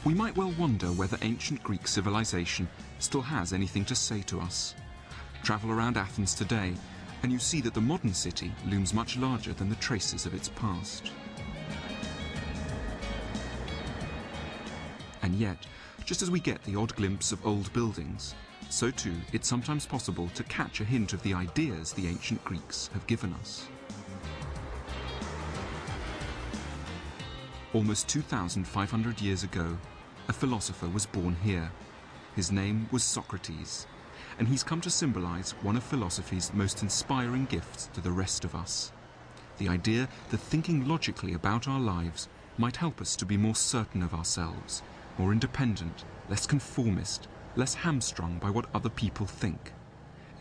We might well wonder whether ancient Greek civilization still has anything to say to us. Travel around Athens today, and you see that the modern city looms much larger than the traces of its past. And yet, just as we get the odd glimpse of old buildings, so too it's sometimes possible to catch a hint of the ideas the ancient Greeks have given us. Almost 2,500 years ago, a philosopher was born here. His name was Socrates, and he's come to symbolize one of philosophy's most inspiring gifts to the rest of us. The idea that thinking logically about our lives might help us to be more certain of ourselves, more independent, less conformist, less hamstrung by what other people think.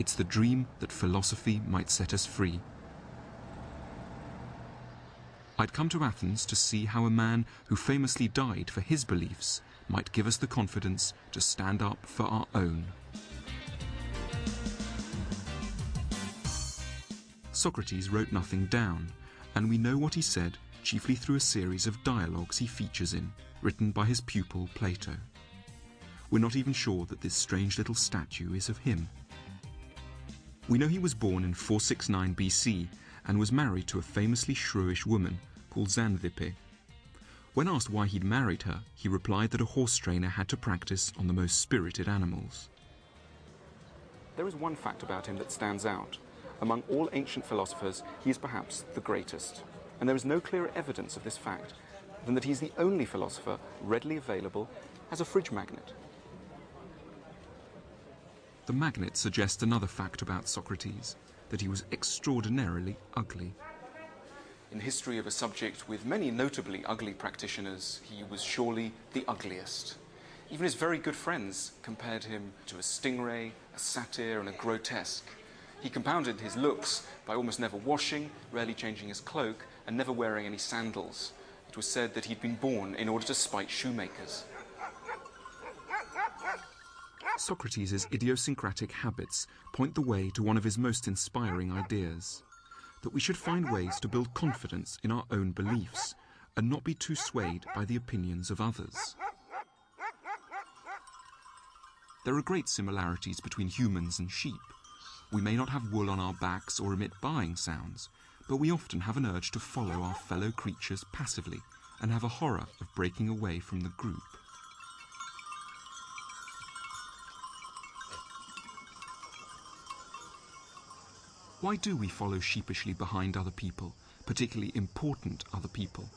It's the dream that philosophy might set us free. I'd come to Athens to see how a man who famously died for his beliefs might give us the confidence to stand up for our own. Socrates wrote nothing down, and we know what he said chiefly through a series of dialogues he features in, written by his pupil Plato. We're not even sure that this strange little statue is of him. We know he was born in 469 BC and was married to a famously shrewish woman called Xanthippe. When asked why he'd married her, he replied that a horse trainer had to practice on the most spirited animals. There is one fact about him that stands out. Among all ancient philosophers, he is perhaps the greatest. And there is no clearer evidence of this fact than that he's the only philosopher readily available as a fridge magnet. The magnet suggests another fact about Socrates, that he was extraordinarily ugly. In history of a subject with many notably ugly practitioners, he was surely the ugliest. Even his very good friends compared him to a stingray, a satyr, and a grotesque. He compounded his looks by almost never washing, rarely changing his cloak, and never wearing any sandals. It was said that he'd been born in order to spite shoemakers. Socrates' idiosyncratic habits point the way to one of his most inspiring ideas, that we should find ways to build confidence in our own beliefs and not be too swayed by the opinions of others. There are great similarities between humans and sheep. We may not have wool on our backs or emit baaing sounds, but we often have an urge to follow our fellow creatures passively and have a horror of breaking away from the group. Why do we follow sheepishly behind other people, particularly important other people?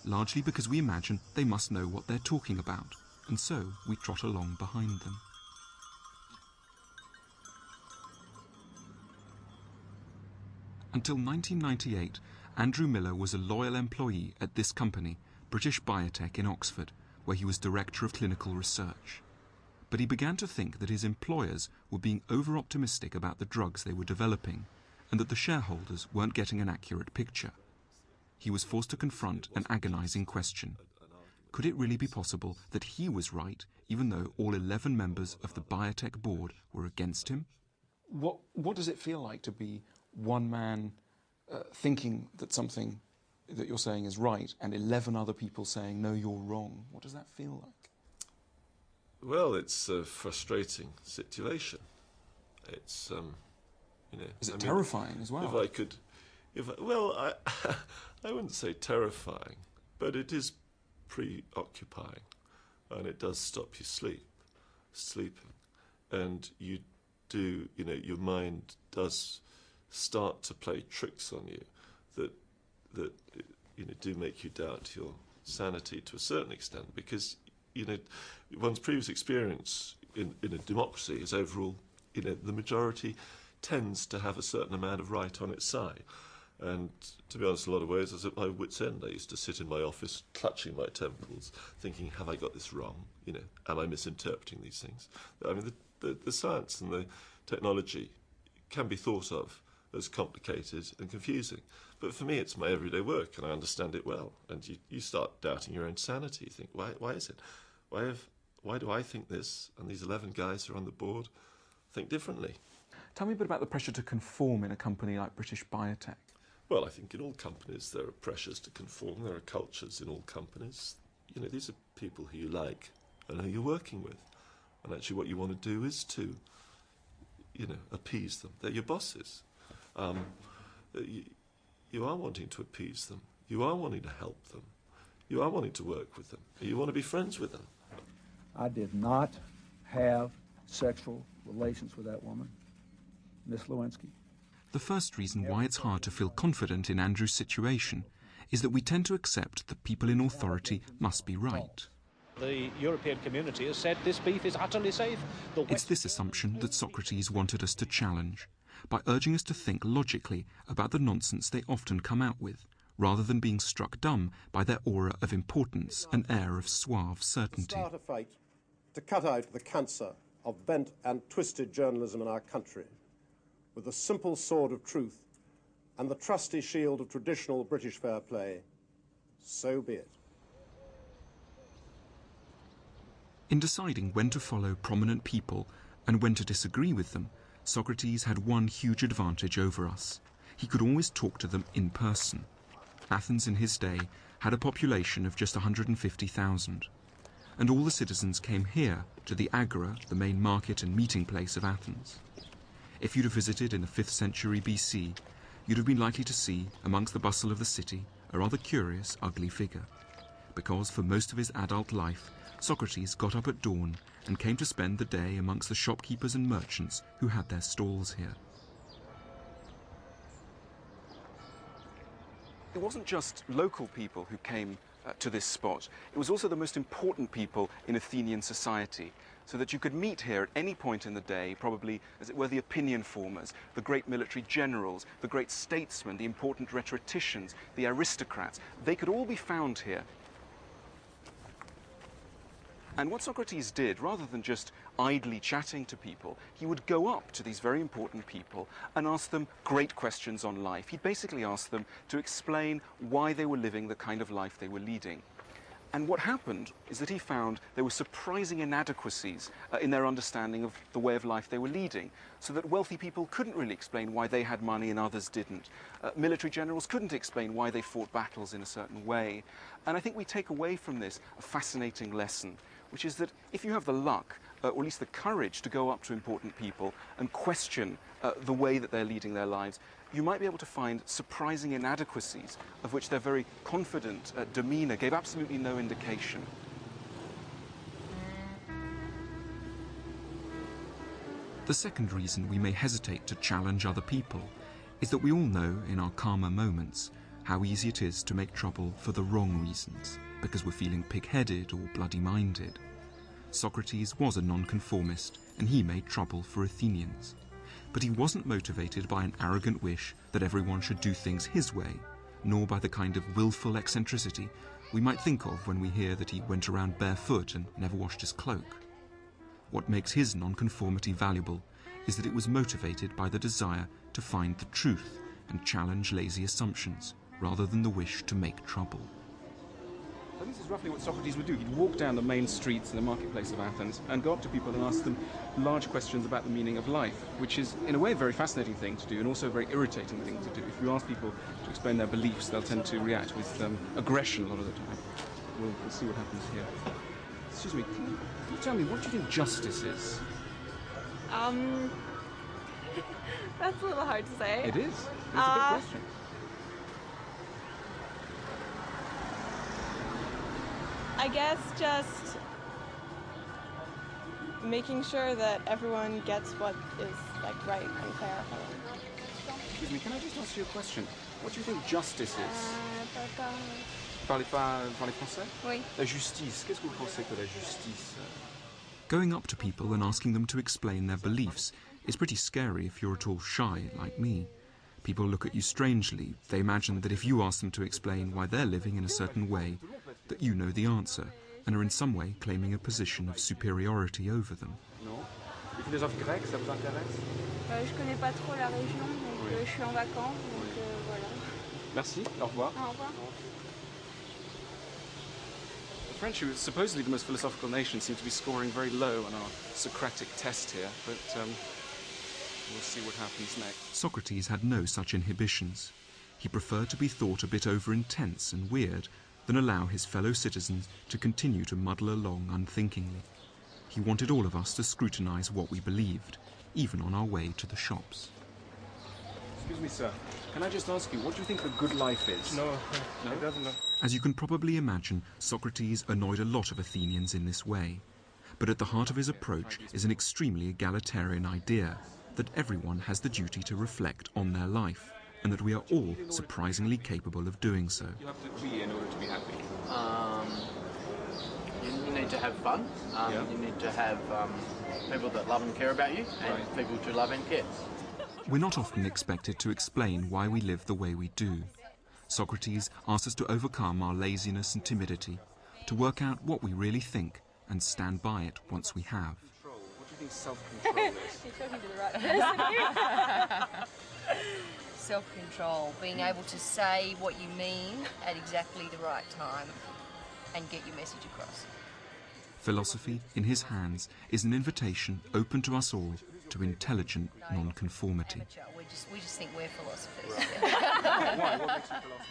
Largely because we imagine they must know what they're talking about, and so we trot along behind them. Until 1998, Andrew Miller was a loyal employee at this company, British Biotech in Oxford, where he was Director of Clinical Research. But he began to think that his employers were being over-optimistic about the drugs they were developing, and that the shareholders weren't getting an accurate picture. He was forced to confront an agonizing question. Could it really be possible that he was right, even though all 11 members of the biotech board were against him? What does it feel like to be one man thinking that something that you're saying is right, and 11 other people saying, no, you're wrong? What does that feel like? Well, it's a frustrating situation. It's, you know... Is it terrifying as well? If I could... I wouldn't say terrifying, but it is preoccupying, and it does stop you sleeping. And you do, you know, your mind does start to play tricks on you that you know, do make you doubt your sanity to a certain extent, because you know, one's previous experience in a democracy is overall, you know, the majority tends to have a certain amount of right on its side. And to be honest, in a lot of ways, I was at my wit's end. I used to sit in my office, clutching my temples, thinking, have I got this wrong? You know, am I misinterpreting these things? I mean, the science and the technology can be thought of as complicated and confusing. But for me, it's my everyday work, and I understand it well. And you start doubting your own sanity. You think, why is it? Why do I think this, and these 11 guys who are on the board think differently? Tell me a bit about the pressure to conform in a company like British Biotech. Well, I think in all companies there are pressures to conform. There are cultures in all companies. you know, these are people who you like and who you're working with. And actually what you want to do is to, you know, appease them. They're your bosses. You are wanting to appease them. You are wanting to help them. You are wanting to work with them. You want to be friends with them. I did not have sexual relations with that woman, Miss Lewinsky. The first reason why it's hard to feel confident in Andrew's situation is that we tend to accept that people in authority must be right. The European community has said this beef is utterly safe. It's this assumption that Socrates wanted us to challenge, by urging us to think logically about the nonsense they often come out with, rather than being struck dumb by their aura of importance and air of suave certainty. Start a fight to cut out the cancer of bent and twisted journalism in our country, with the simple sword of truth and the trusty shield of traditional British fair play, so be it. In deciding when to follow prominent people and when to disagree with them, Socrates had one huge advantage over us. He could always talk to them in person. Athens in his day had a population of just 150,000, and all the citizens came here to the Agora, the main market and meeting place of Athens. If you'd have visited in the 5th century BC, you'd have been likely to see, amongst the bustle of the city, a rather curious, ugly figure, because for most of his adult life, Socrates got up at dawn and came to spend the day amongst the shopkeepers and merchants who had their stalls here. It wasn't just local people who came to this spot. It was also the most important people in Athenian society, so that you could meet here at any point in the day, probably, as it were, the opinion formers, the great military generals, the great statesmen, the important rhetoricians, the aristocrats. They could all be found here. And what Socrates did, rather than just idly chatting to people, he would go up to these very important people and ask them great questions on life. He'd basically ask them to explain why they were living the kind of life they were leading. And what happened is that he found there were surprising inadequacies in their understanding of the way of life they were leading, so that wealthy people couldn't really explain why they had money and others didn't. Military generals couldn't explain why they fought battles in a certain way. And I think we take away from this a fascinating lesson, which is that if you have the luck, or at least the courage, to go up to important people and question the way that they're leading their lives, you might be able to find surprising inadequacies of which their very confident demeanour gave absolutely no indication. The second reason we may hesitate to challenge other people is that we all know in our calmer moments how easy it is to make trouble for the wrong reasons, because we're feeling pig-headed or bloody-minded. Socrates was a nonconformist, and he made trouble for Athenians. But he wasn't motivated by an arrogant wish that everyone should do things his way, nor by the kind of willful eccentricity we might think of when we hear that he went around barefoot and never washed his cloak. What makes his nonconformity valuable is that it was motivated by the desire to find the truth and challenge lazy assumptions, rather than the wish to make trouble. So this is roughly what Socrates would do. He'd walk down the main streets in the marketplace of Athens and go up to people and ask them large questions about the meaning of life, which is, in a way, a very fascinating thing to do and also a very irritating thing to do. If you ask people to explain their beliefs, they'll tend to react with aggression a lot of the time. We'll see what happens here. Excuse me, can you tell me, what do you think justice is? That's a little hard to say. It is. It's a big question. I guess just making sure that everyone gets what is right and fair. Excuse me, can I just ask you a question? What do you think justice is? Parlez français? Oui. La justice. Qu'est-ce que vous pensez que la justice? Going up to people and asking them to explain their beliefs is pretty scary if you're at all shy, like me. People look at you strangely. They imagine that if you ask them to explain why they're living in a certain way, that you know the answer, and are in some way claiming a position of superiority over them. Je connais pas trop la région, donc je suis en vacances, donc voilà. Merci, au revoir. Au revoir. The French, who is supposedly the most philosophical nation, seem to be scoring very low on our Socratic test here, but we'll see what happens next. Socrates had no such inhibitions. He preferred to be thought a bit over-intense and weird, than allow his fellow citizens to continue to muddle along unthinkingly. He wanted all of us to scrutinize what we believed, even on our way to the shops. Excuse me, sir. Can I just ask you, what do you think a good life is? No, it doesn't know. As you can probably imagine, Socrates annoyed a lot of Athenians in this way. But at the heart of his approach is an extremely egalitarian idea that everyone has the duty to reflect on their life, and that we are all surprisingly capable of doing so. You have to be in order to be happy. You need to have fun. You need to have people that love and care about you, and people to love and care. We're not often expected to explain why we live the way we do. Socrates asks us to overcome our laziness and timidity, to work out what we really think and stand by it once we have. What do you think self-control is? You're talking to the right person. Self-control, being able to say what you mean at exactly the right time and get your message across. Philosophy, in his hands, is an invitation open to us all to intelligent nonconformity. We just think we're philosophers. Why? What makes you philosopher?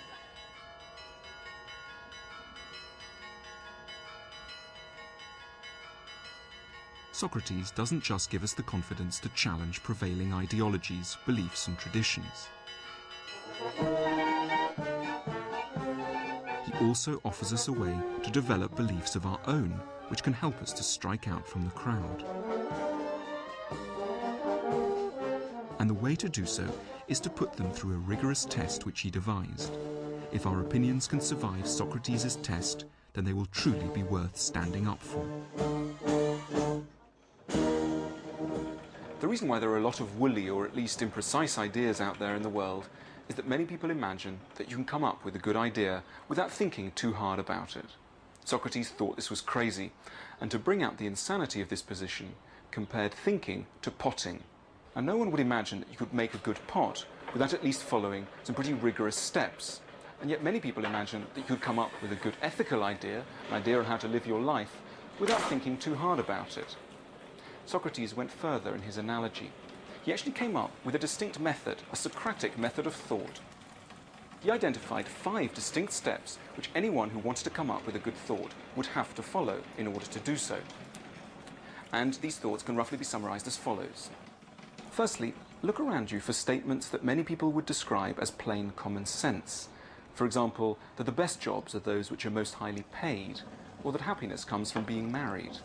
Socrates doesn't just give us the confidence to challenge prevailing ideologies, beliefs and traditions. He also offers us a way to develop beliefs of our own, which can help us to strike out from the crowd. And the way to do so is to put them through a rigorous test which he devised. If our opinions can survive Socrates' test, then they will truly be worth standing up for. The reason why there are a lot of woolly or at least imprecise ideas out there in the world is that many people imagine that you can come up with a good idea without thinking too hard about it. Socrates thought this was crazy, and to bring out the insanity of this position, compared thinking to potting. And no one would imagine that you could make a good pot without at least following some pretty rigorous steps. And yet many people imagine that you could come up with a good ethical idea, an idea on how to live your life, without thinking too hard about it. Socrates went further in his analogy. He actually came up with a distinct method, a Socratic method of thought. He identified 5 distinct steps which anyone who wanted to come up with a good thought would have to follow in order to do so. And these thoughts can roughly be summarized as follows. Firstly, look around you for statements that many people would describe as plain common sense. For example, that the best jobs are those which are most highly paid, or that happiness comes from being married.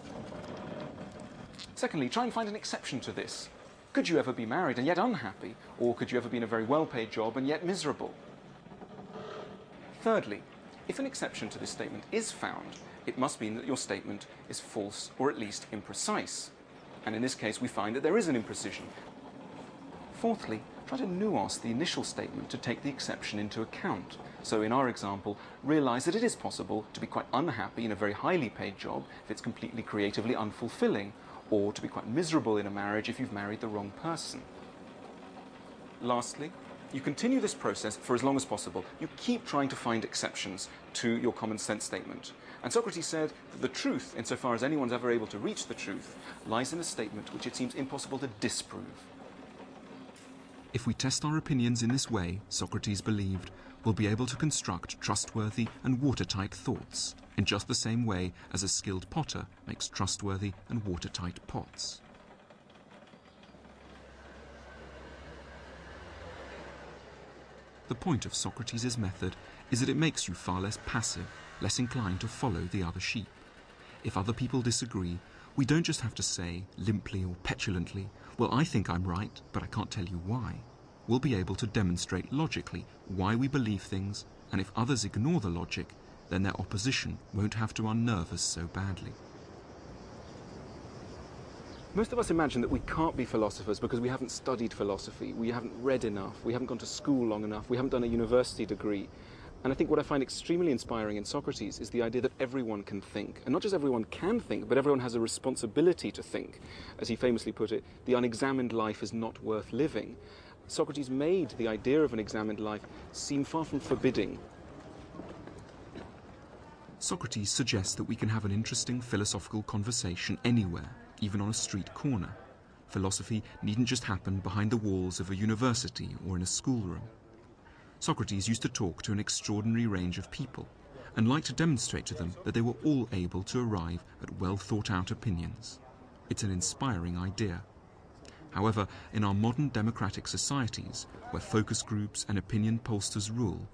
Secondly, try and find an exception to this. Could you ever be married and yet unhappy? Or could you ever be in a very well-paid job and yet miserable? Thirdly, if an exception to this statement is found, it must mean that your statement is false or at least imprecise. And in this case, we find that there is an imprecision. Fourthly, try to nuance the initial statement to take the exception into account. So in our example, realize that it is possible to be quite unhappy in a very highly paid job if it's completely creatively unfulfilling, or to be quite miserable in a marriage if you've married the wrong person. Lastly, you continue this process for as long as possible. You keep trying to find exceptions to your common sense statement. And Socrates said that the truth, insofar as anyone's ever able to reach the truth, lies in a statement which it seems impossible to disprove. If we test our opinions in this way, Socrates believed, we'll be able to construct trustworthy and watertight thoughts, in just the same way as a skilled potter makes trustworthy and watertight pots. The point of Socrates' method is that it makes you far less passive, less inclined to follow the other sheep. If other people disagree, we don't just have to say, limply or petulantly, well, I think I'm right, but I can't tell you why. We'll be able to demonstrate logically why we believe things, and if others ignore the logic, then their opposition won't have to unnerve us so badly. Most of us imagine that we can't be philosophers because we haven't studied philosophy, we haven't read enough, we haven't gone to school long enough, we haven't done a university degree. And I think what I find extremely inspiring in Socrates is the idea that everyone can think. And not just everyone can think, but everyone has a responsibility to think. As he famously put it, the unexamined life is not worth living. Socrates made the idea of an examined life seem far from forbidding. Socrates suggests that we can have an interesting philosophical conversation anywhere, even on a street corner. Philosophy needn't just happen behind the walls of a university or in a schoolroom. Socrates used to talk to an extraordinary range of people, and liked to demonstrate to them that they were all able to arrive at well-thought-out opinions. It's an inspiring idea. However, in our modern democratic societies, where focus groups and opinion pollsters rule,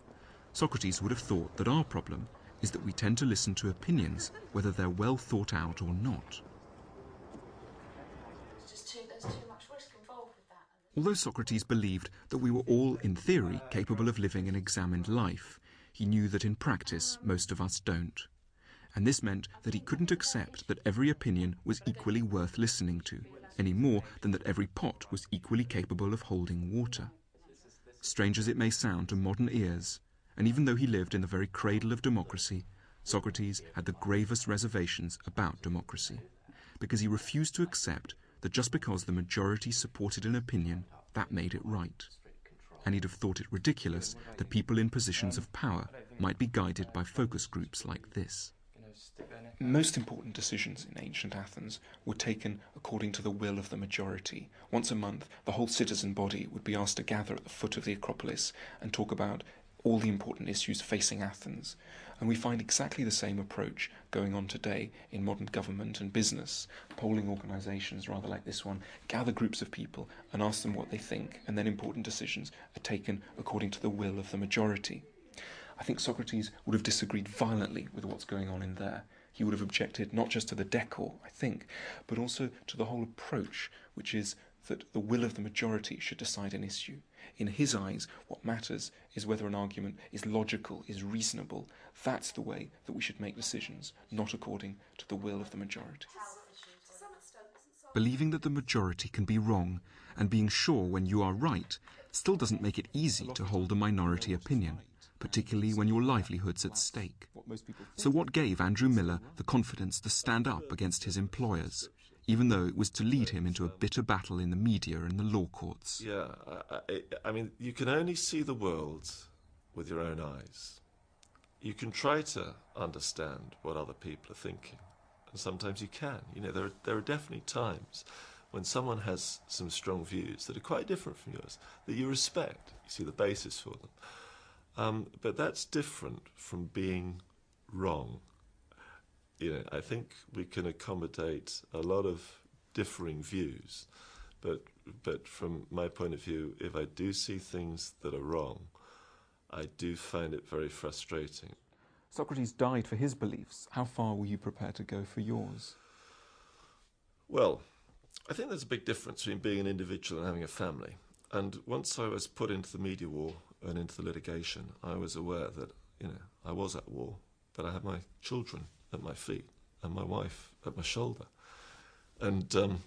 Socrates would have thought that our problem is that we tend to listen to opinions whether they're well thought out or not. Although Socrates believed that we were all, in theory, capable of living an examined life, he knew that in practice most of us don't. And this meant that he couldn't accept that every opinion was equally worth listening to, any more than that every pot was equally capable of holding water. Strange as it may sound to modern ears, and even though he lived in the very cradle of democracy, Socrates had the gravest reservations about democracy, because he refused to accept that just because the majority supported an opinion, that made it right. And he'd have thought it ridiculous that people in positions of power might be guided by focus groups like this. Most important decisions in ancient Athens were taken according to the will of the majority. Once a month, the whole citizen body would be asked to gather at the foot of the Acropolis and talk about all the important issues facing Athens. And we find exactly the same approach going on today in modern government and business. Polling organisations, rather like this one, gather groups of people and ask them what they think, and then important decisions are taken according to the will of the majority. I think Socrates would have disagreed violently with what's going on in there. He would have objected not just to the decor, I think, but also to the whole approach, which is that the will of the majority should decide an issue. In his eyes, what matters is whether an argument is logical, is reasonable. That's the way that we should make decisions, not according to the will of the majority. Believing that the majority can be wrong and being sure when you are right still doesn't make it easy to hold a minority opinion, particularly when your livelihood's at stake. So what gave Andrew Miller the confidence to stand up against his employers, even though it was to lead him into a bitter battle in the media and the law courts? Yeah, I mean, you can only see the world with your own eyes. You can try to understand what other people are thinking, and sometimes you can. You know, there are definitely times when someone has some strong views that are quite different from yours, that you respect. You see the basis for them. But that's different from being wrong. You know, I think we can accommodate a lot of differing views, but from my point of view, if I do see things that are wrong, I do find it very frustrating. Socrates died for his beliefs. How far were you prepared to go for yours? Well, I think there's a big difference between being an individual and having a family. And once I was put into the media war and into the litigation, I was aware that, you know, I was at war, but I had my children at my feet and my wife at my shoulder. And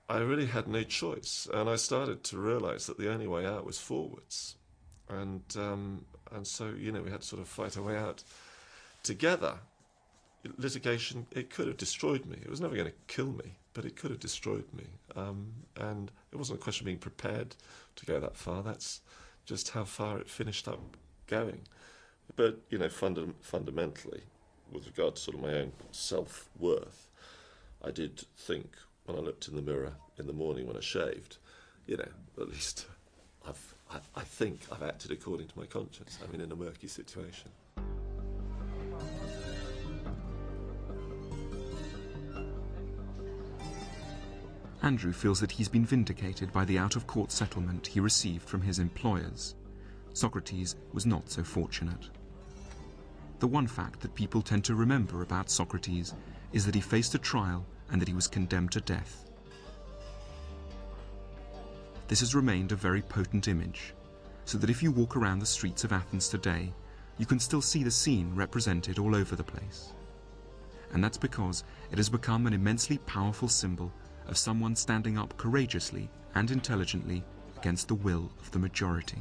I really had no choice. And I started to realise that the only way out was forwards. And so, you know, we had to sort of fight our way out together. Litigation, it could have destroyed me. It was never going to kill me, but it could have destroyed me. And it wasn't a question of being prepared to go that far. That's just how far it finished up going. But, you know, fundamentally, with regard to sort of my own self-worth, I did think when I looked in the mirror in the morning when I shaved, you know, at least I think I've acted according to my conscience. I mean, in a murky situation. Andrew feels that he's been vindicated by the out-of-court settlement he received from his employers. Socrates was not so fortunate. The one fact that people tend to remember about Socrates is that he faced a trial and that he was condemned to death. This has remained a very potent image, so that if you walk around the streets of Athens today, you can still see the scene represented all over the place. And that's because it has become an immensely powerful symbol of someone standing up courageously and intelligently against the will of the majority.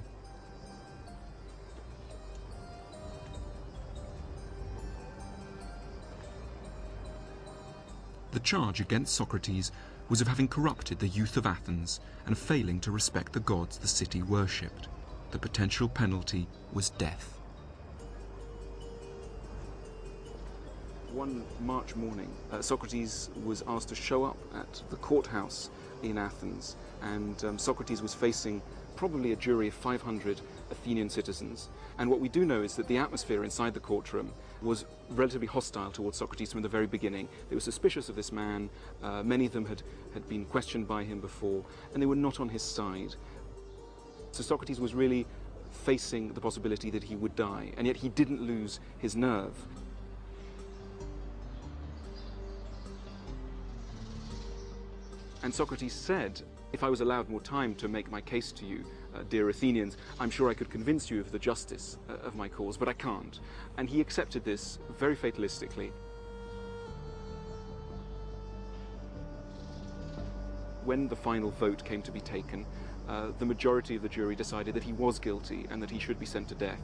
The charge against Socrates was of having corrupted the youth of Athens and failing to respect the gods the city worshipped. The potential penalty was death. One March morning, Socrates was asked to show up at the courthouse in Athens, and Socrates was facing probably a jury of 500 Athenian citizens. And what we do know is that the atmosphere inside the courtroom was relatively hostile towards Socrates from the very beginning. They were suspicious of this man. Many of them had been questioned by him before, and they were not on his side. So Socrates was really facing the possibility that he would die, and yet he didn't lose his nerve. And Socrates said, if I was allowed more time to make my case to you, dear Athenians, I'm sure I could convince you of the justice of my cause, but I can't. And he accepted this very fatalistically. When the final vote came to be taken, the majority of the jury decided that he was guilty and that he should be sent to death.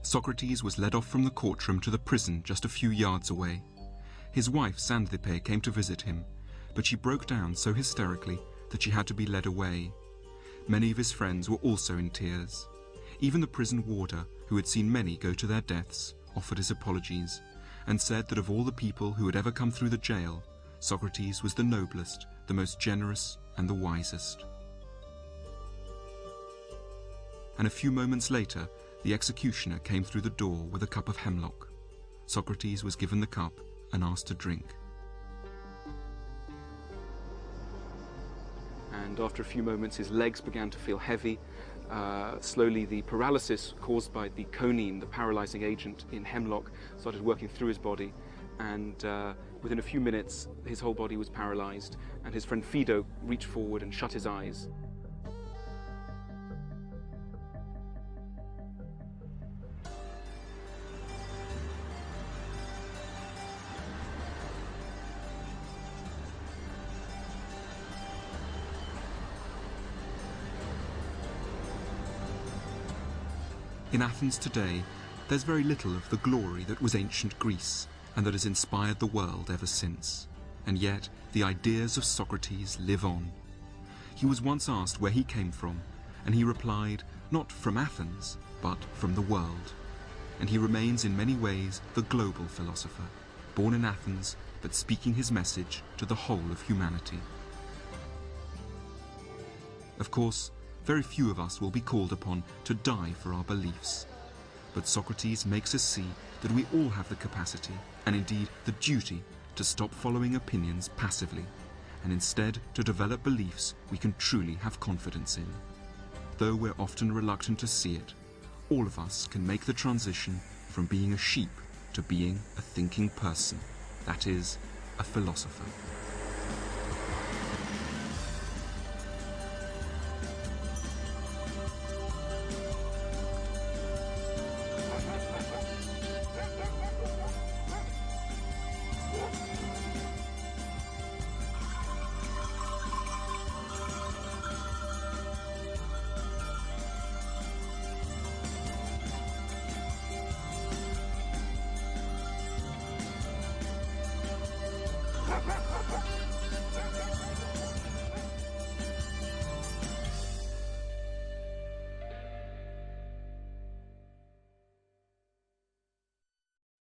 Socrates was led off from the courtroom to the prison just a few yards away. His wife, Xanthippe, came to visit him, but she broke down so hysterically that she had to be led away. Many of his friends were also in tears. Even the prison warder, who had seen many go to their deaths, offered his apologies and said that of all the people who had ever come through the jail, Socrates was the noblest, the most generous, and the wisest. And a few moments later, the executioner came through the door with a cup of hemlock. Socrates was given the cup and asked to drink. And after a few moments, his legs began to feel heavy. Slowly, the paralysis caused by the conine, the paralyzing agent in hemlock, started working through his body. And within a few minutes, his whole body was paralyzed. And his friend Fido reached forward and shut his eyes. In Athens today, there's very little of the glory that was ancient Greece and that has inspired the world ever since. And yet, the ideas of Socrates live on. He was once asked where he came from, and he replied, not from Athens, but from the world. And he remains in many ways the global philosopher, born in Athens, but speaking his message to the whole of humanity. Of course, very few of us will be called upon to die for our beliefs. But Socrates makes us see that we all have the capacity, and indeed the duty, to stop following opinions passively, and instead to develop beliefs we can truly have confidence in. Though we're often reluctant to see it, all of us can make the transition from being a sheep to being a thinking person, that is, a philosopher. Ha ha ha!